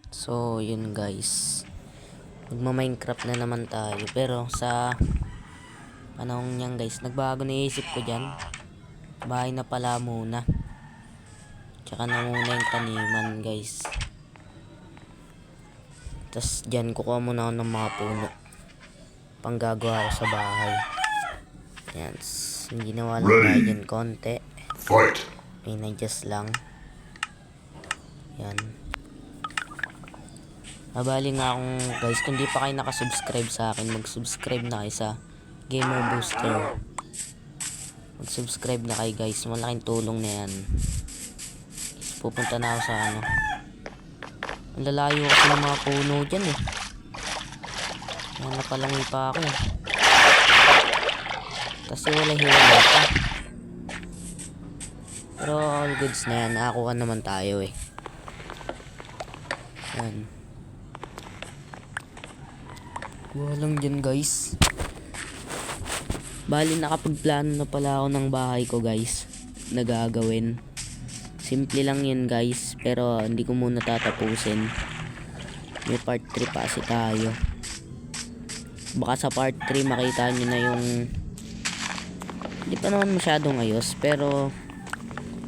So, yun guys. Magma-Minecraft na naman tayo. Pero sa panahon niyan guys, nagbago na isip ko dyan. Bahay na pala muna. Tsaka na muna yung taniman guys. Tapos dyan kukuha muna ako ng mga puno. Panggagawa ko sa bahay. Yan. Ginawa lang tayo dyan konti. Pinadjust lang. Yan. Mabali nga akong guys, kung di pa kayo nakasubscribe sa akin, mag-subscribe na kayo sa Gamer Booster. Mag-subscribe na kayo guys, malaking tulong na yan. Pupunta na ako sa ano. Ang lalayo kasi ng mga puno dyan eh. Yan, napalangoy pa ako. Kasi wala hiwalay pa. Pero all goods na yan, nakakuha naman tayo eh. Yan. Kuha lang dyan guys. Bali nakapagplano na pala ako ng bahay ko guys. Nagagawin. Simple lang yan guys. Pero hindi ko muna tatapusin. May part 3 pa kasi tayo. Baka sa part 3 makita nyo na yung hindi pa naman masyadong ayos. Pero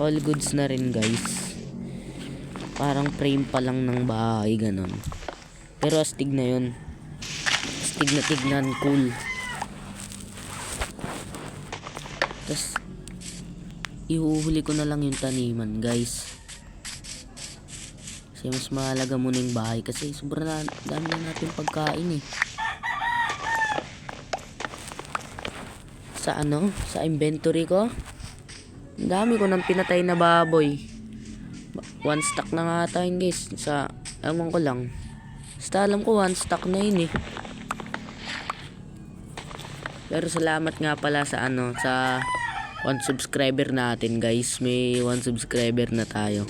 all goods na rin guys. Parang frame pa lang ng bahay ganon. Pero astig na yun. Astig na tignan, cool. Tapos ihuhuli ko na lang yung taniman guys. Kasi mas mahalaga muna yung bahay. Kasi sobrang dami na natin pagkain eh. Sa ano? Sa inventory ko. Ang dami ko nang pinatay na baboy. One stack na nga tayo guys. Sa ewan ko lang. Basta alam ko one stack na yun eh. Pero salamat nga pala sa ano, sa 1 subscriber natin guys. May 1 subscriber na tayo.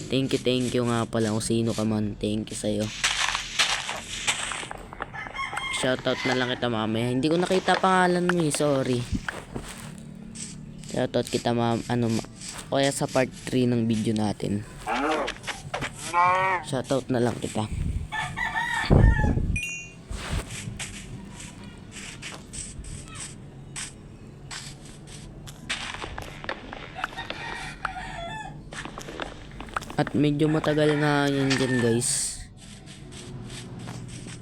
Thank you nga pala kung sino ka man. Thank you sa'yo. Shoutout na lang kita mamaya. Hindi ko nakita pangalan mo eh, sorry. Shoutout kita kaya sa part 3 ng video natin. Shoutout na lang kita. At medyo matagal nga yan dyan guys.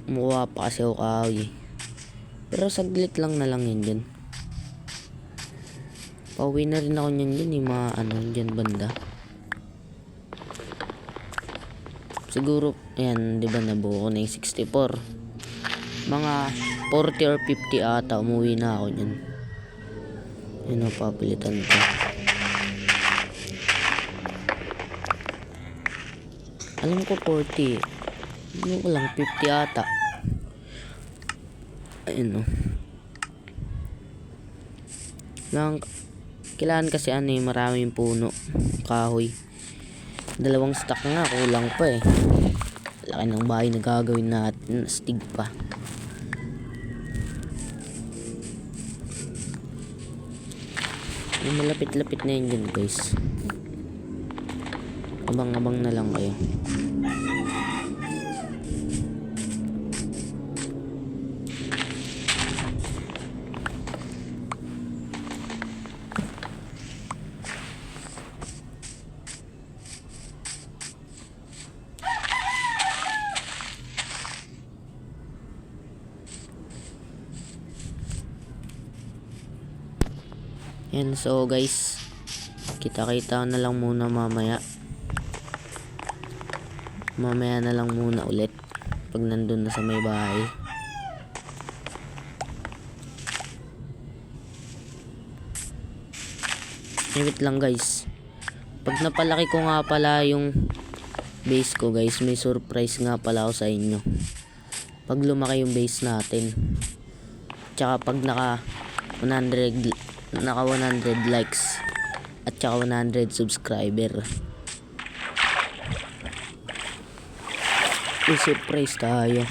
Mukha pa kasi ako kahoy. Pero saglit lang na lang yan dyan. Pauwi na rin ako nyan dyan. Yung mga ano dyan banda. Siguro yan diba nabuo ko na yung 64. Mga 40 or 50 ata. Umuwi na ako nyan. Yun ang papilitan ko. Alam ko 40. Ano ko lang 50 ata. Ayun o. Kailangan kasi ano eh, maraming puno. Kahoy. 2 stack nga, kulang pa eh. Laki ng bahay na gagawin natin. Astig pa. Yung malapit-lapit na yun dyan guys. Abang-abang na lang kayo. Yan, so guys, kita-kita na lang muna mamaya. Mamaya na lang muna ulit pag nandun na sa may bahay. Wait lang guys. Pag napalaki ko nga pala yung base ko guys, may surprise nga pala ako sa inyo. Pag lumaki yung base natin. Tsaka pag naka 100 likes at tsaka 100 subscriber. I-surprise tayo.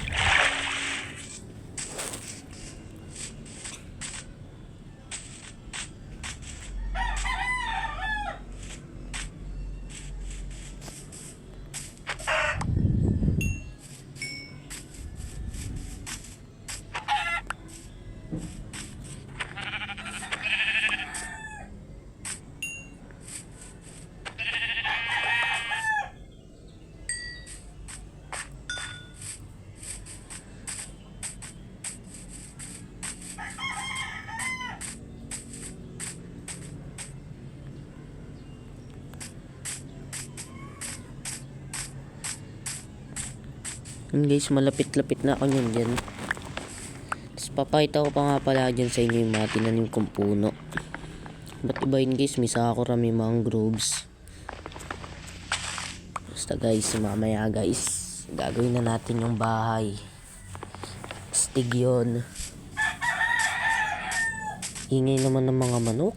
Yun guys, malapit-lapit na ako nyan dyan. Tapos papakita ko pa nga pala dyan sa inyo yung mga tinanim kong puno. Ba't iba yun guys, may sakura, may mangroves. Basta guys, mamaya guys, gagawin na natin yung bahay. Stig yun. Ingay naman ng mga manok.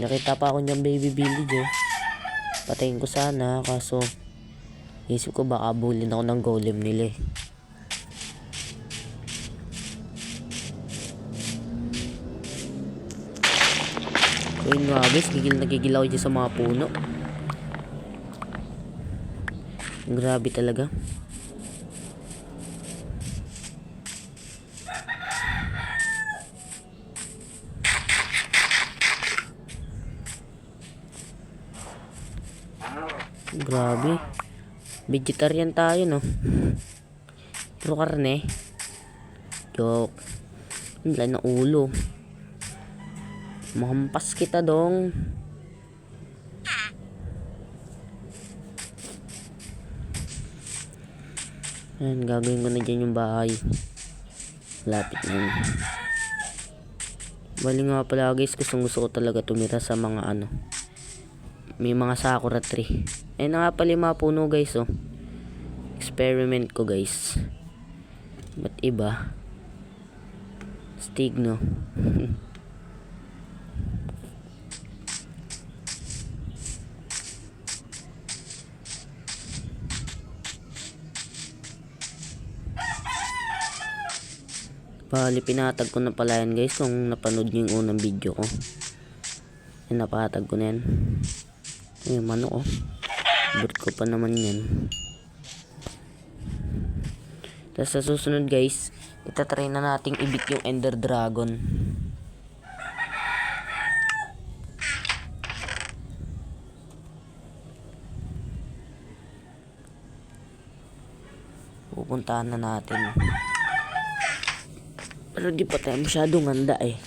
Nakita pa ako niyang baby village eh. Patayin ko sana, kaso isip ko baka bulin ako ng golem nila eh. So yun nga guys, gigil ako dyan sa mga puno. Grabe talaga. Grabe. Vegetarian tayo, no? Puro karne. Joke. Wala na ulo. Mahampas kita dong. Ayan, gagawin ko na dyan yung bahay. Lapit na yun. Bali nga pala guys, gusto ko talaga tumira sa mga ano. May mga sakura tree. Ayun na nga pala yung mga puno guys, oh. Experiment ko guys. Ba't iba? Stig, no? Bali, pinatag ko na pala yan guys kung napanood nyo yung unang video ko. Yan, napatag ko na yan. Ay, manok oh. Bird ko pa naman yan. Tapos sa susunod guys, itatry na nating ibit yung Ender Dragon. Pupuntahan na natin. Pero di pa tayo masyadong handa eh.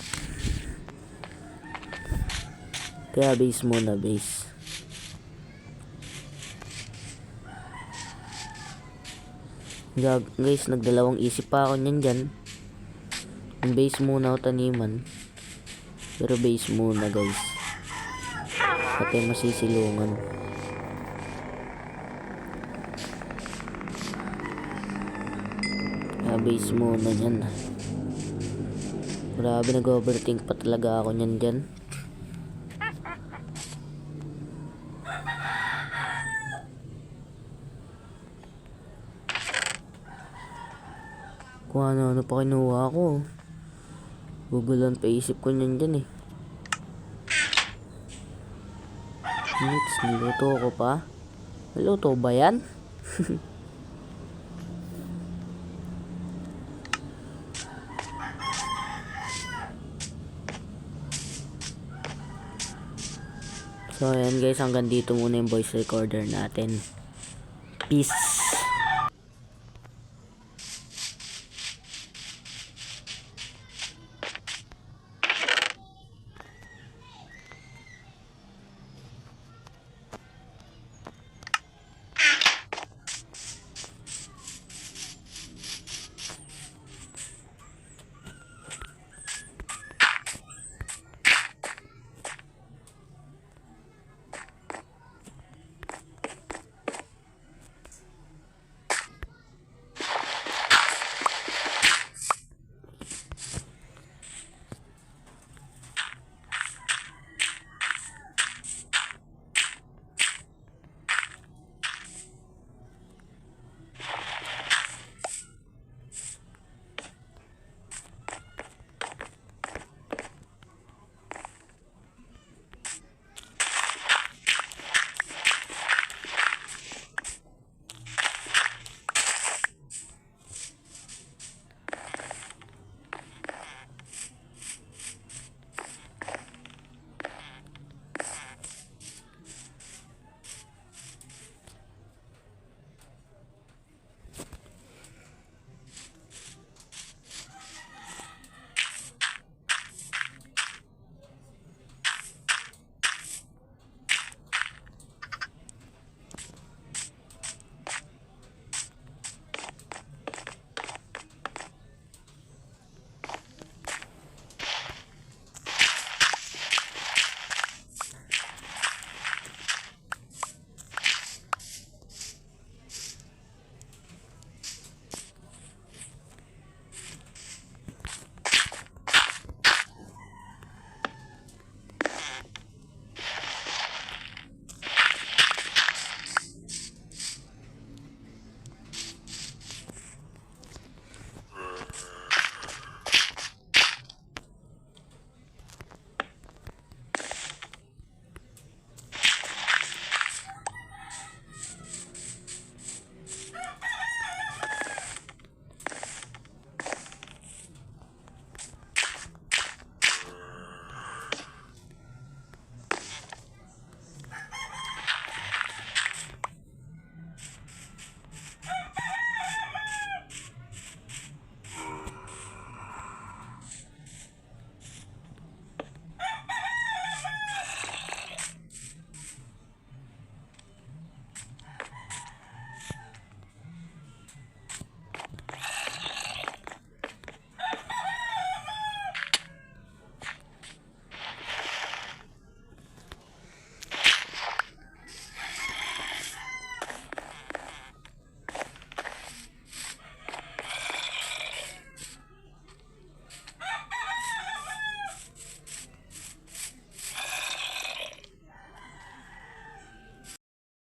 Kaya base muna, base. Guys, nagdalawang isip pa ako nyan dyan. Yung base muna o taniman. Pero base muna guys. Pati masisilungan. Kaya base muna yan. Grabe, nag-overthink pa talaga ako nyan dyan. Kung ano pa kinuha ko. Gugulan pa isip ko nyan dyan eh. Niluto ko pa. Niluto ba yan? So ayan guys, hanggang dito muna yung voice recorder natin. Peace.